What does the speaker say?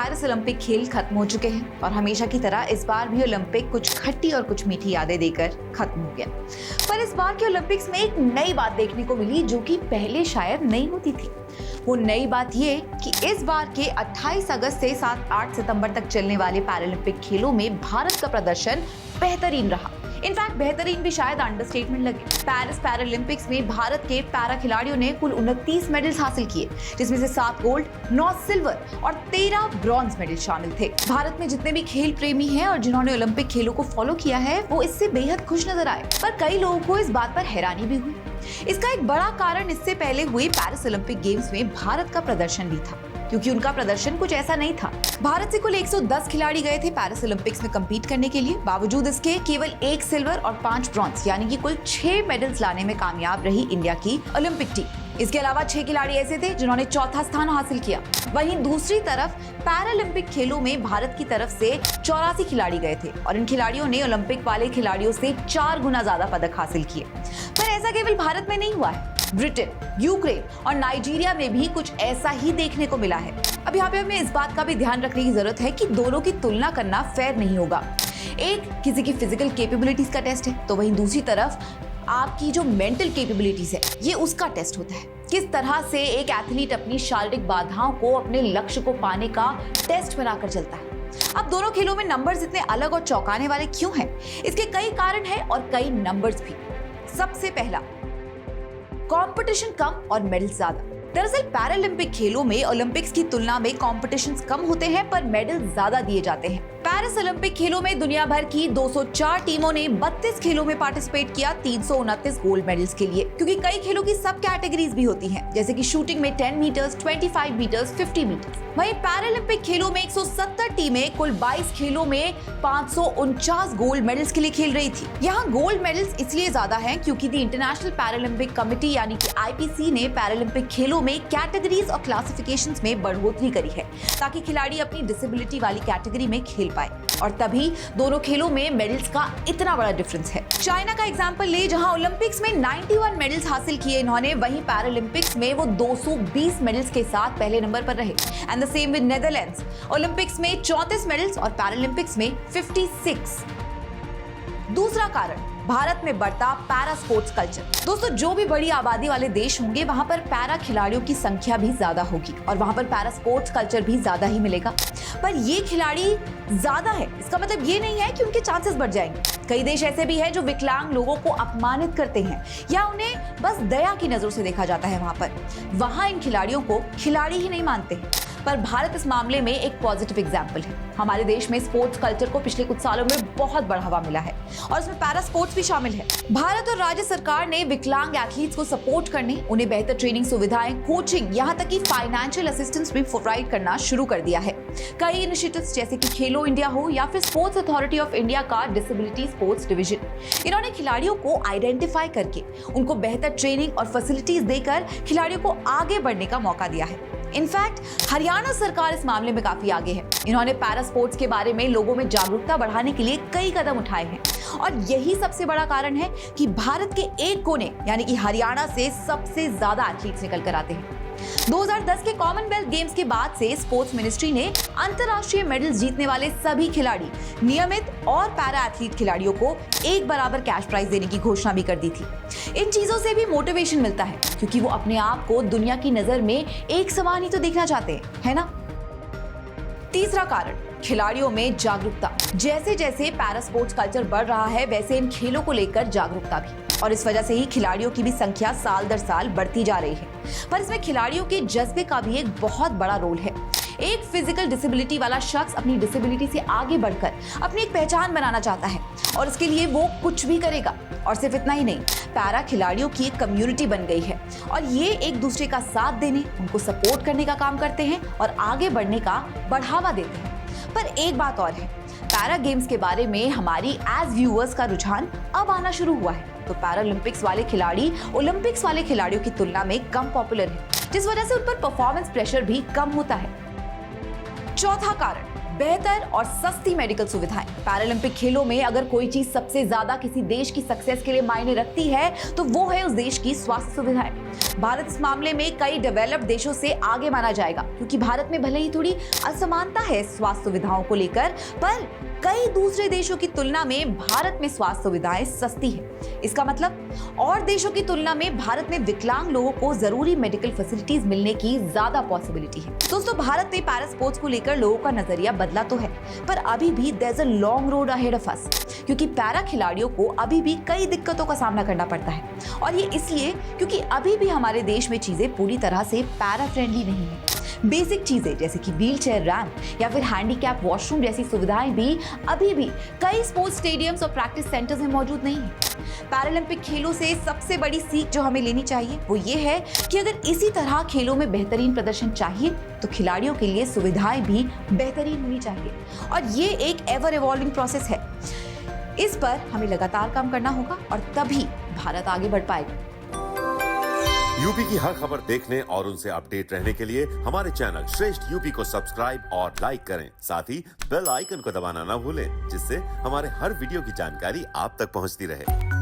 Paris Olympic खेल खत्म हो चुके हैं और हमेशा की तरह इस बार भी ओलंपिक कुछ खट्टी और कुछ मीठी यादें देकर खत्म हो गया। पर इस बार के ओलंपिक्स में एक नई बात देखने को मिली जो कि पहले शायद नहीं होती थी। वो नई बात ये कि इस बार के 28 अगस्त से 7-8 सितंबर तक चलने वाले पैरालंपिक खेलों में भारत का प्रदर्शन बेहतरीन रहा। इनफैक्ट बेहतरीन भी शायद अंडरस्टेटमेंट लगे। पेरिस पैरालंपिक्स में भारत के पैरा खिलाड़ियों ने कुल 29 मेडल्स हासिल किए, जिसमें से 7 गोल्ड, 9 सिल्वर और 13 ब्रॉन्ज मेडल शामिल थे। भारत में जितने भी खेल प्रेमी हैं और जिन्होंने ओलंपिक खेलों को फॉलो किया है, वो इससे बेहद खुश नजर आए। पर कई लोगों को इस बात पर हैरानी भी हुई। इसका एक बड़ा कारण इससे पहले हुए पेरिस ओलंपिक गेम्स में भारत का प्रदर्शन भी था, क्योंकि उनका प्रदर्शन कुछ ऐसा नहीं था। भारत से कुल 110 खिलाड़ी गए थे पेरिस ओलंपिक्स में कम्पीट करने के लिए। बावजूद इसके केवल 1 सिल्वर और 5 ब्रॉन्ज यानी कि कुल 6 मेडल्स लाने में कामयाब रही इंडिया की ओलंपिक टीम। इसके अलावा 6 खिलाड़ी ऐसे थे जिन्होंने चौथा स्थान हासिल किया। वहीं दूसरी तरफ पैरालंपिक खेलों में भारत की तरफ से 84 खिलाड़ी गए थे और इन खिलाड़ियों ने ओलंपिक वाले खिलाड़ियों से 4 गुना ज्यादा पदक हासिल किए। पर ऐसा केवल भारत में नहीं हुआ है। ब्रिटेन, यूक्रेन और नाइजीरिया में भी कुछ ऐसा ही देखने को मिला है। अब यहाँ पे हमें इस बात का भी ध्यान रखने की जरूरत है कि दोनों की तुलना करना फेयर नहीं होगा। एक किसी की फिजिकल कैपेबिलिटीज का टेस्ट है, तो वहीं दूसरी तरफ आपकी जो मेंटल कैपेबिलिटीज है, ये उसका टेस्ट होता है। किस तरह से एक एथलीट अपनी शारीरिक बाधाओं को अपने लक्ष्य को पाने का टेस्ट बनाकर चलता है। अब दोनों खेलों में नंबर्स इतने अलग और चौंकाने वाले क्यों हैं? इसके कई कारण हैं और कई नंबर्स भी। सबसे पहला, कंपटीशन कम और मेडल ज्यादा। दरअसल पैरालंपिक खेलों में ओलंपिक्स की तुलना में कॉम्पिटिशन्स कम होते हैं पर मेडल ज्यादा दिए जाते हैं। पेरिस ओलंपिक खेलों में दुनिया भर की 204 टीमों ने 32 खेलों में पार्टिसिपेट किया, 329 गोल्ड मेडल्स के लिए, क्योंकि कई खेलों की सब कैटेगरीज भी होती हैं, जैसे कि शूटिंग में 10 मीटर्स, 25 मीटर्स, 50 मीटर्स। वहीं पैरालंपिक खेलों में 170 टीमें कुल 22 खेलों में 549 गोल्ड मेडल्स के लिए खेल रही थी। यहाँ गोल्ड मेडल्स इसलिए ज्यादा हैं क्योंकि द इंटरनेशनल पैरालंपिक कमेटी यानी कि IPC ने पैरालंपिक खेलों में कैटेगरीज और क्लासिफिकेशंस में बढ़ोतरी करी है, ताकि खिलाड़ी अपनी डिसेबिलिटी वाली कैटेगरी में खेल पाए, और तभी दोनों खेलों में मेडल्स का इतना बड़ा डिफरेंस है। चाइना का एग्जांपल ले, जहां ओलंपिक्स में 91 मेडल्स हासिल किए इन्होंने, वहीं पैरालंपिक्स में वो 220 मेडल्स के साथ पहले नंबर पर रहे। And the same with Netherlands, Olympics में 34 मेडल्स और पैरालंपिक्स में 56। दूसरा कारण, भारत में बढ़ता पैरा स्पोर्ट्स कल्चर। दोस्तों, जो भी बड़ी आबादी वाले देश होंगे वहां पर पैरा खिलाड़ियों की संख्या भी ज्यादा होगी और वहां पर पैरा स्पोर्ट्स कल्चर भी ज्यादा ही मिलेगा। पर ये खिलाड़ी ज्यादा है, इसका मतलब ये नहीं है कि उनके चांसेस बढ़ जाएंगे। कई देश ऐसे भी हैं जो विकलांग लोगों को अपमानित करते हैं या उन्हें बस दया की नजरों से देखा जाता है। वहां इन खिलाड़ियों को खिलाड़ी ही नहीं मानते हैं। पर भारत इस मामले में एक पॉजिटिव एग्जाम्पल है। हमारे देश में स्पोर्ट्स कल्चर को पिछले कुछ सालों में बहुत बढ़ावा मिला है और इसमें पैरा स्पोर्ट्स भी शामिल है। भारत और राज्य सरकार ने विकलांग एथलीट्स को सपोर्ट करने, उन्हें बेहतर ट्रेनिंग सुविधाएं, कोचिंग, यहाँ तक कि फाइनेंशियल असिस्टेंस भी प्रोवाइड करना शुरू कर दिया है। कई इनिशिएटिव्स जैसे कि खेलो इंडिया हो या फिर स्पोर्ट्स अथॉरिटी ऑफ इंडिया का डिसेबिलिटी स्पोर्ट्स डिवीजन, इन्होंने खिलाड़ियों को आइडेंटिफाई करके उनको बेहतर ट्रेनिंग और फैसिलिटीज देकर खिलाड़ियों को आगे बढ़ने का मौका दिया है। इनफैक्ट हरियाणा सरकार इस मामले में काफी आगे है। इन्होंने पैरा स्पोर्ट्स के बारे में लोगों में जागरूकता बढ़ाने के लिए कई कदम उठाए हैं और यही सबसे बड़ा कारण है कि भारत के एक कोने यानी कि हरियाणा से सबसे ज्यादा एथलीट्स निकल कर आते हैं। 2010 के कॉमनवेल्थ गेम्स के बाद से स्पोर्ट्स मिनिस्ट्री ने अंतर्राष्ट्रीय मेडल्स जीतने वाले सभी खिलाड़ी, नियमित और पैरा एथलीट खिलाड़ियों को एक बराबर कैश प्राइज देने की घोषणा भी कर दी थी। इन चीजों से भी मोटिवेशन मिलता है क्योंकि वो अपने आप को दुनिया की नजर में एक समान ही तो देखना चाहते हैं, है ना? तीसरा कारण, खिलाड़ियों में जागरूकता। जैसे जैसे पैरा स्पोर्ट्स कल्चर बढ़ रहा है, वैसे इन खेलों को लेकर जागरूकता भी, और इस वजह से ही खिलाड़ियों की भी संख्या साल दर साल बढ़ती जा रही है। पर इसमें खिलाड़ियों के जज्बे का भी एक बहुत बड़ा रोल है। एक फिजिकल डिसेबिलिटी वाला शख्स अपनी डिसेबिलिटी से आगे बढ़कर अपनी एक पहचान बनाना चाहता है और इसके लिए वो कुछ भी करेगा। और सिर्फ इतना ही नहीं, पैरा खिलाड़ियों की एक कम्युनिटी बन गई है और ये एक दूसरे का साथ देने, उनको सपोर्ट करने का काम करते हैं और आगे बढ़ने का बढ़ावा देते हैं। पर एक बात और है, पैरा गेम्स के बारे में हमारी एज व्यूअर्स का रुझान अब आना शुरू हुआ है, तो पैरालंपिक्स वाले खिलाड़ी ओलंपिक्स वाले खिलाड़ियों की तुलना में कम पॉपुलर है, जिस वजह से उन पर परफॉर्मेंस प्रेशर भी कम होता है। चौथा कारण, बेहतर और सस्ती मेडिकल सुविधाएं। पैरालंपिक खेलों में अगर कोई चीज सबसे ज्यादा किसी देश की सक्सेस के लिए मायने रखती है तो वो है उस देश की स्वास्थ्य सुविधाएं। भारत इस मामले में कई डेवलप्ड देशों से आगे माना जाएगा, क्योंकि भारत में भले ही थोड़ी असमानता है स्वास्थ्य सुविधाओं को लेकर, पर कई दूसरे देशों की तुलना में भारत में स्वास्थ्य सुविधाएं सस्ती है। इसका मतलब और देशों की तुलना में भारत में विकलांग लोगों को जरूरी मेडिकल फैसिलिटीज मिलने की ज्यादा पॉसिबिलिटी है। दोस्तों, भारत में पैरा स्पोर्ट्स को लेकर लोगों का नजरिया बदला तो है, पर अभी भी there is a long road ahead of us, क्योंकि पैरा खिलाड़ियों को अभी भी कई दिक्कतों का सामना करना पड़ता है। और ये इसलिए क्योंकि अभी भी हमारे देश में चीजें पूरी तरह से पैरा फ्रेंडली नहीं है। बेसिक चीजें जैसे कि व्हीलचेयर रैंप या फिर हैंडीकैप वॉशरूम जैसी सुविधाएं भी अभी भी कई स्पोर्ट्स स्टेडियम्स और प्रैक्टिस सेंटर्स में मौजूद नहीं है। पैरालंपिक खेलों से सबसे बड़ी सीख जो हमें लेनी चाहिए वो ये है कि अगर इसी तरह खेलों में बेहतरीन प्रदर्शन चाहिए तो खिलाड़ियों के लिए सुविधाएं भी बेहतरीन होनी चाहिए, और ये एक एवर इवॉल्विंग प्रोसेस है। इस पर हमें लगातार काम करना होगा और तभी भारत आगे बढ़ पाएगा। यूपी की हर खबर देखने और उनसे अपडेट रहने के लिए हमारे चैनल श्रेष्ठ यूपी को सब्सक्राइब और लाइक करें। साथ ही बेल आइकन को दबाना ना भूलें, जिससे हमारे हर वीडियो की जानकारी आप तक पहुंचती रहे।